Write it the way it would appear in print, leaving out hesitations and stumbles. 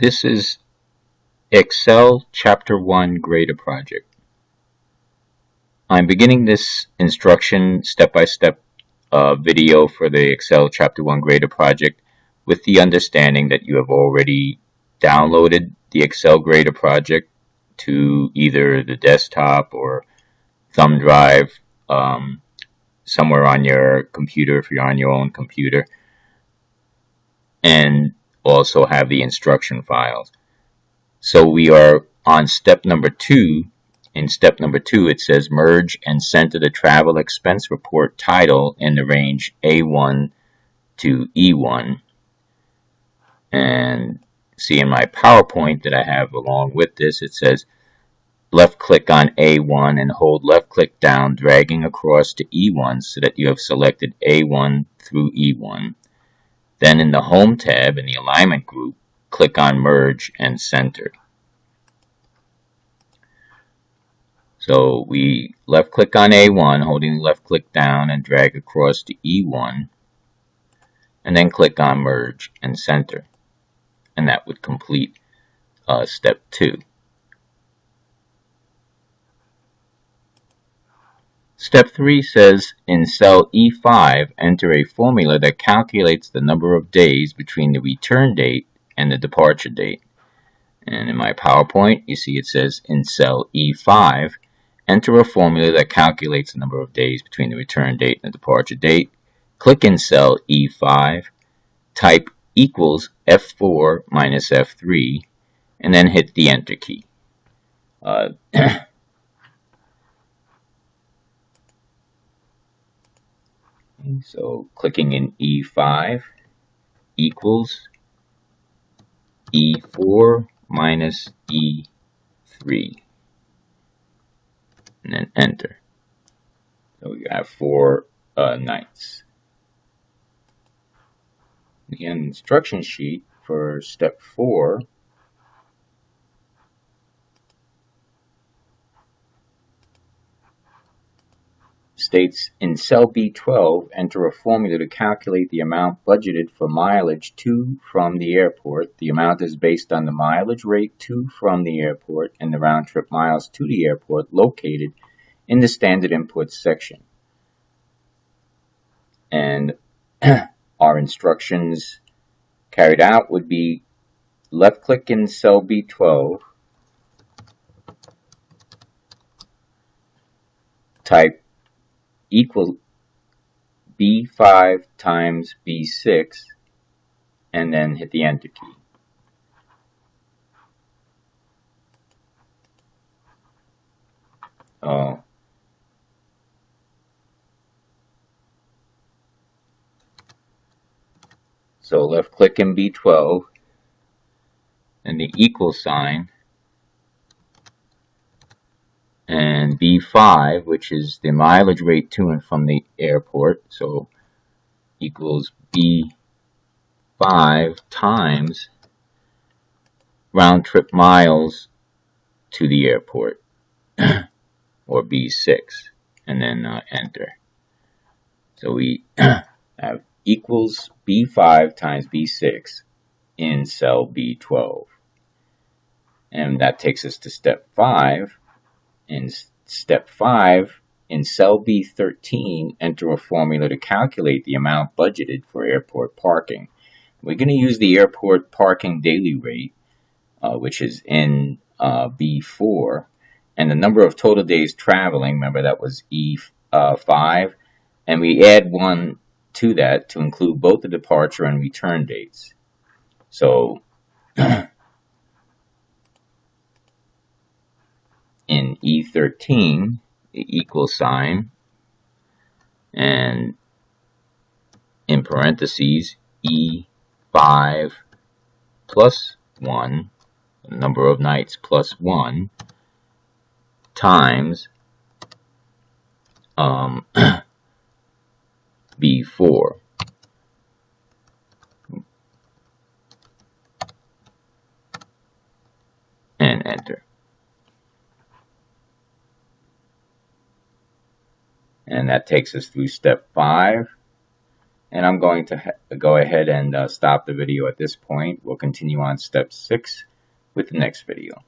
This is Excel Chapter 1 Grader Project. I'm beginning this instruction step-by-step video for the Excel Chapter 1 Grader Project with the understanding that you have already downloaded the Excel Grader Project to either the desktop or thumb drive somewhere on your computer if you're on your own computer, and also have the instruction files. So we are on step number 2. In step number 2, it says merge and center the travel expense report title in the range A1 to E1. And see in my PowerPoint that I have along with this, it says left click on A1 and hold left click down, dragging across to E1 so that you have selected A1 through E1. Then in the Home tab in the Alignment group, click on Merge and Center. So we left click on A1, holding left click down and drag across to E1, and then click on Merge and Center. And that would complete step 2. Step 3 says in cell E5, enter a formula that calculates the number of days between the return date and the departure date. And in my PowerPoint, you see it says in cell E5, enter a formula that calculates the number of days between the return date and the departure date. Click in cell E5, type equals F4 minus F3, and then hit the Enter key. So clicking in E5 equals E4 minus E3, and then enter. So we have 4 nights. Again, instruction sheet for step 4. States in cell B12, enter a formula to calculate the amount budgeted for mileage to from the airport. The amount is based on the mileage rate to from the airport and the round trip miles to the airport located in the standard inputs section. And our instructions carried out would be left click in cell B12, type equal B5 times B6, and then hit the Enter key. So left click in B12 and the equal sign, and B5, which is the mileage rate to and from the airport, so equals B5 times round trip miles to the airport, or B6, and then enter. So we have equals B5 times B6 in cell B12. And that takes us to step 5. In step 5, in cell B13, enter a formula to calculate the amount budgeted for airport parking. We're going to use the airport parking daily rate, which is in B4, and the number of total days traveling, remember that was E5, and we add 1 to that to include both the departure and return dates. So in E13, the equal sign, and in parentheses, E5 plus 1, the number of nights plus 1, times B4. And enter. And that takes us through step 5. And I'm going to go ahead and stop the video at this point. We'll continue on step 6 with the next video.